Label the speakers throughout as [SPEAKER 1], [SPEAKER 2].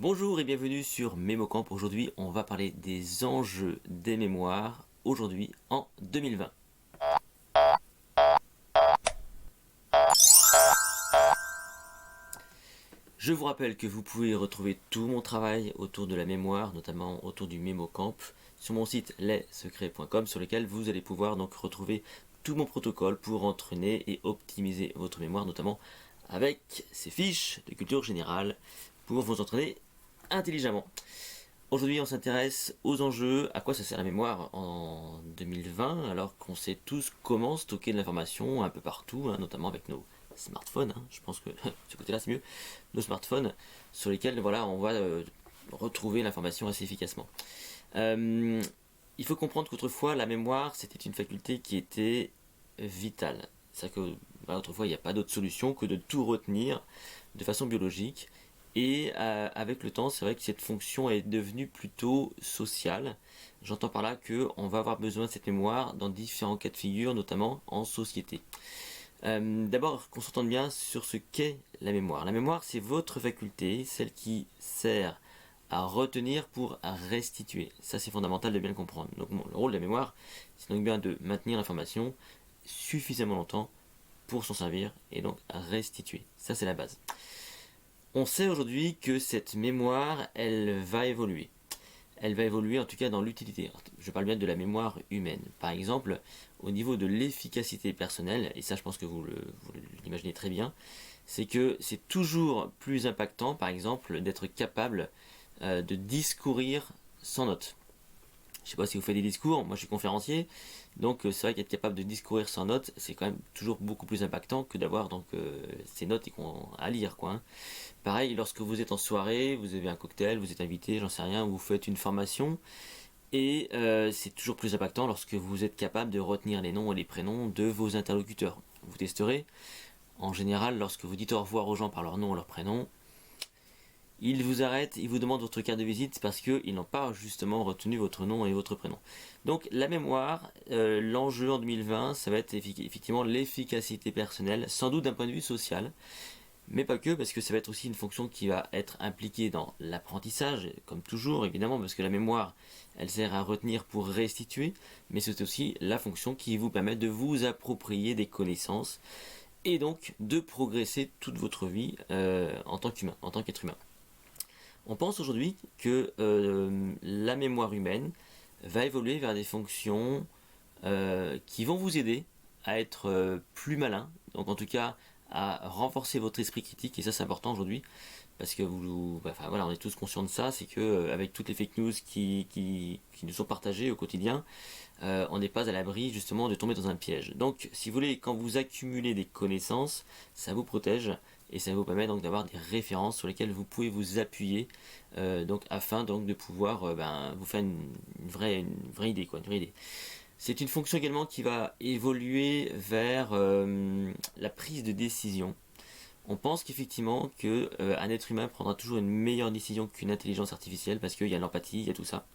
[SPEAKER 1] Bonjour et bienvenue sur MemoCamp. Aujourd'hui, on va parler des enjeux des mémoires aujourd'hui en 2020. Je vous rappelle que vous pouvez retrouver tout mon travail autour de la mémoire, notamment autour du MemoCamp, sur mon site lessecrets.com sur lequel vous allez pouvoir donc retrouver tout mon protocole pour entraîner et optimiser votre mémoire, notamment avec ces fiches de culture générale pour vous entraîner intelligemment. Aujourd'hui, on s'intéresse aux enjeux, à quoi ça sert la mémoire en 2020, alors qu'on sait tous comment stocker de l'information un peu partout, notamment avec nos smartphones. Je pense que ce côté-là, c'est mieux. Nos smartphones sur lesquels on va retrouver l'information assez efficacement. Il faut comprendre qu'autrefois, la mémoire, c'était une faculté qui était vitale. C'est-à-dire que autrefois, il n'y a pas d'autre solution que de tout retenir de façon biologique. Et avec le temps, c'est vrai que cette fonction est devenue plutôt sociale. J'entends par là qu'on va avoir besoin de cette mémoire dans différents cas de figure, notamment en société. D'abord, qu'on s'entende bien sur ce qu'est la mémoire. La mémoire, c'est votre faculté, celle qui sert à retenir pour restituer. Ça, c'est fondamental de bien le comprendre. Donc, le rôle de la mémoire, c'est donc bien de maintenir l'information suffisamment longtemps pour s'en servir et donc restituer. Ça, c'est la base. On sait aujourd'hui que cette mémoire, elle va évoluer. Elle va évoluer en tout cas dans l'utilité. Je parle bien de la mémoire humaine. Par exemple, au niveau de l'efficacité personnelle, et ça je pense que vous l'imaginez très bien, c'est que c'est toujours plus impactant, par exemple, d'être capable de discourir sans notes. Je sais pas si vous faites des discours, moi je suis conférencier, donc c'est vrai qu'être capable de discourir sans notes, c'est quand même toujours beaucoup plus impactant que d'avoir ces notes à lire, quoi. Pareil, lorsque vous êtes en soirée, vous avez un cocktail, vous êtes invité, j'en sais rien, ou vous faites une formation, et c'est toujours plus impactant lorsque vous êtes capable de retenir les noms et les prénoms de vos interlocuteurs. Vous testerez, en général, lorsque vous dites au revoir aux gens par leur nom ou leur prénom, ils vous arrêtent, ils vous demandent votre carte de visite parce qu'ils n'ont pas justement retenu votre nom et votre prénom. Donc la mémoire, l'enjeu en 2020, ça va être effectivement l'efficacité personnelle, sans doute d'un point de vue social, mais pas que, parce que ça va être aussi une fonction qui va être impliquée dans l'apprentissage, comme toujours évidemment, parce que la mémoire, elle sert à retenir pour restituer, mais c'est aussi la fonction qui vous permet de vous approprier des connaissances, et donc de progresser toute votre vie en tant qu'humain, en tant qu'être humain. On pense aujourd'hui que la mémoire humaine va évoluer vers des fonctions qui vont vous aider à être plus malin, donc en tout cas à renforcer votre esprit critique, et ça c'est important aujourd'hui, parce que on est tous conscients de ça, c'est que avec toutes les fake news qui nous sont partagées au quotidien, on n'est pas à l'abri justement de tomber dans un piège. Donc si vous voulez, quand vous accumulez des connaissances, ça vous protège, et ça vous permet donc d'avoir des références sur lesquelles vous pouvez vous appuyer, afin donc de pouvoir vous faire une vraie idée, quoi, une vraie idée. C'est une fonction également qui va évoluer vers la prise de décision. On pense qu'effectivement un être humain prendra toujours une meilleure décision qu'une intelligence artificielle parce qu'il y a l'empathie, il y a tout ça.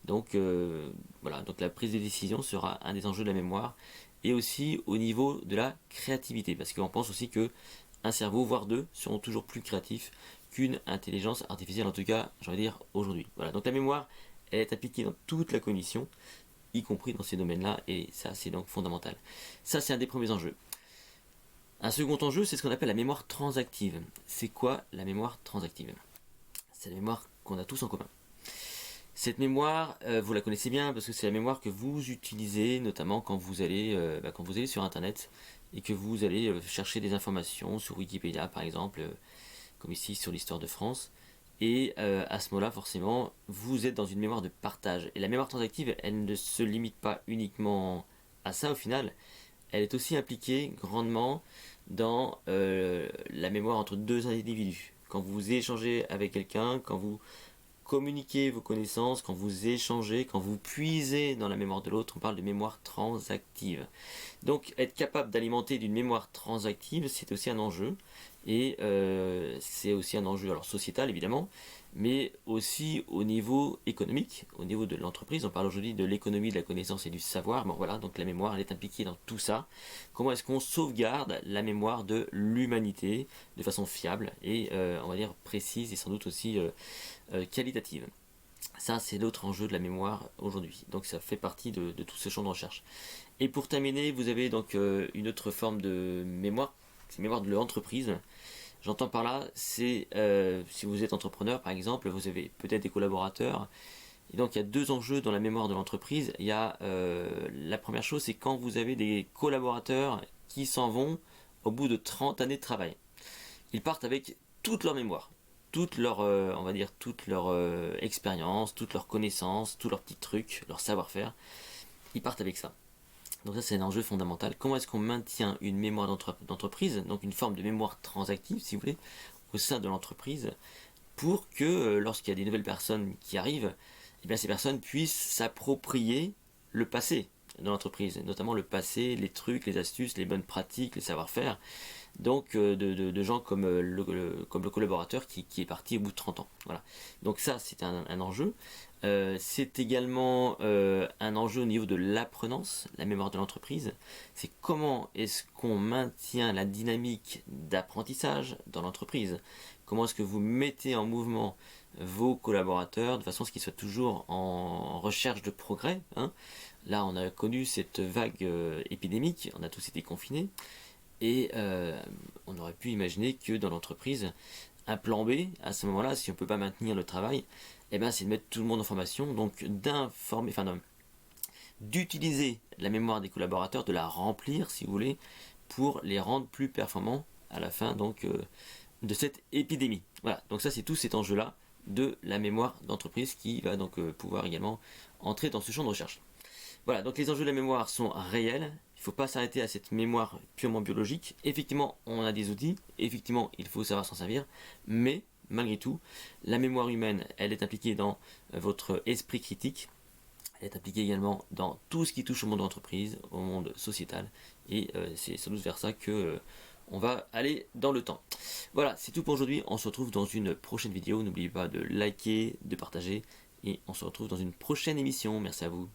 [SPEAKER 1] Donc donc la prise de décision sera un des enjeux de la mémoire, et aussi au niveau de la créativité, parce qu'on pense aussi que un cerveau, voire deux, seront toujours plus créatifs qu'une intelligence artificielle, en tout cas, j'ai envie de dire, aujourd'hui. Voilà, donc la mémoire, elle est appliquée dans toute la cognition, y compris dans ces domaines-là, et ça, c'est donc fondamental. Ça, c'est un des premiers enjeux. Un second enjeu, c'est ce qu'on appelle la mémoire transactive. C'est quoi la mémoire transactive? C'est la mémoire qu'on a tous en commun. Cette mémoire, vous la connaissez bien parce que c'est la mémoire que vous utilisez notamment quand vous allez sur Internet et que vous allez chercher des informations sur Wikipédia par exemple, comme ici sur l'histoire de France. Et à ce moment-là, forcément, vous êtes dans une mémoire de partage. Et la mémoire transactive, elle ne se limite pas uniquement à ça au final. Elle est aussi impliquée grandement dans la mémoire entre deux individus. Quand vous échangez avec quelqu'un, quand vous communiquez vos connaissances, quand vous échangez, quand vous puisez dans la mémoire de l'autre, on parle de mémoire transactive. Donc être capable d'alimenter d'une mémoire transactive, c'est aussi un enjeu, Et c'est aussi un enjeu alors sociétal évidemment, mais aussi au niveau économique, au niveau de l'entreprise. On parle aujourd'hui de l'économie de la connaissance et du savoir. Bon voilà, donc la mémoire elle est impliquée dans tout ça. Comment est-ce qu'on sauvegarde la mémoire de l'humanité de façon fiable et on va dire précise et sans doute aussi qualitative. Ça, c'est l'autre enjeu de la mémoire aujourd'hui. Donc ça fait partie de tout ce champ de recherche. Et pour terminer, vous avez donc une autre forme de mémoire, c'est mémoire de l'entreprise. J'entends par là, c'est si vous êtes entrepreneur par exemple, vous avez peut-être des collaborateurs. Et donc il y a deux enjeux dans la mémoire de l'entreprise. Il y a la première chose, c'est quand vous avez des collaborateurs qui s'en vont au bout de 30 années de travail. Ils partent avec toute leur mémoire, toute leur, on va dire, toute leur expérience, toute leur connaissance, tous leurs petits trucs, leur savoir-faire. Ils partent avec ça. Donc ça c'est un enjeu fondamental. Comment est-ce qu'on maintient une mémoire d'entreprise, donc une forme de mémoire transactive si vous voulez, au sein de l'entreprise, pour que lorsqu'il y a des nouvelles personnes qui arrivent, eh bien, ces personnes puissent s'approprier le passé de l'entreprise, notamment le passé, les trucs, les astuces, les bonnes pratiques, les savoir-faire, donc de gens comme comme le collaborateur qui est parti au bout de 30 ans. Voilà. Donc ça c'est un enjeu. C'est également un enjeu au niveau de l'apprenance, la mémoire de l'entreprise. C'est comment est-ce qu'on maintient la dynamique d'apprentissage dans l'entreprise. Comment est-ce que vous mettez en mouvement vos collaborateurs de façon à ce qu'ils soient toujours en recherche de progrès, hein. Là, on a connu cette vague épidémique, on a tous été confinés, et on aurait pu imaginer que dans l'entreprise, un plan B, à ce moment-là, si on ne peut pas maintenir le travail, eh ben, c'est de mettre tout le monde en formation, donc d'utiliser la mémoire des collaborateurs, de la remplir, si vous voulez, pour les rendre plus performants à la fin donc de cette épidémie. Voilà, donc ça c'est tout cet enjeu-là de la mémoire d'entreprise qui va donc pouvoir également entrer dans ce champ de recherche. Voilà, donc les enjeux de la mémoire sont réels. Il ne faut pas s'arrêter à cette mémoire purement biologique. Effectivement, on a des outils. Effectivement, il faut savoir s'en servir. Mais, malgré tout, la mémoire humaine, elle est impliquée dans votre esprit critique. Elle est impliquée également dans tout ce qui touche au monde de l'entreprise, au monde sociétal. Et c'est sans doute vers ça que on va aller dans le temps. Voilà, c'est tout pour aujourd'hui. On se retrouve dans une prochaine vidéo. N'oubliez pas de liker, de partager. Et on se retrouve dans une prochaine émission. Merci à vous.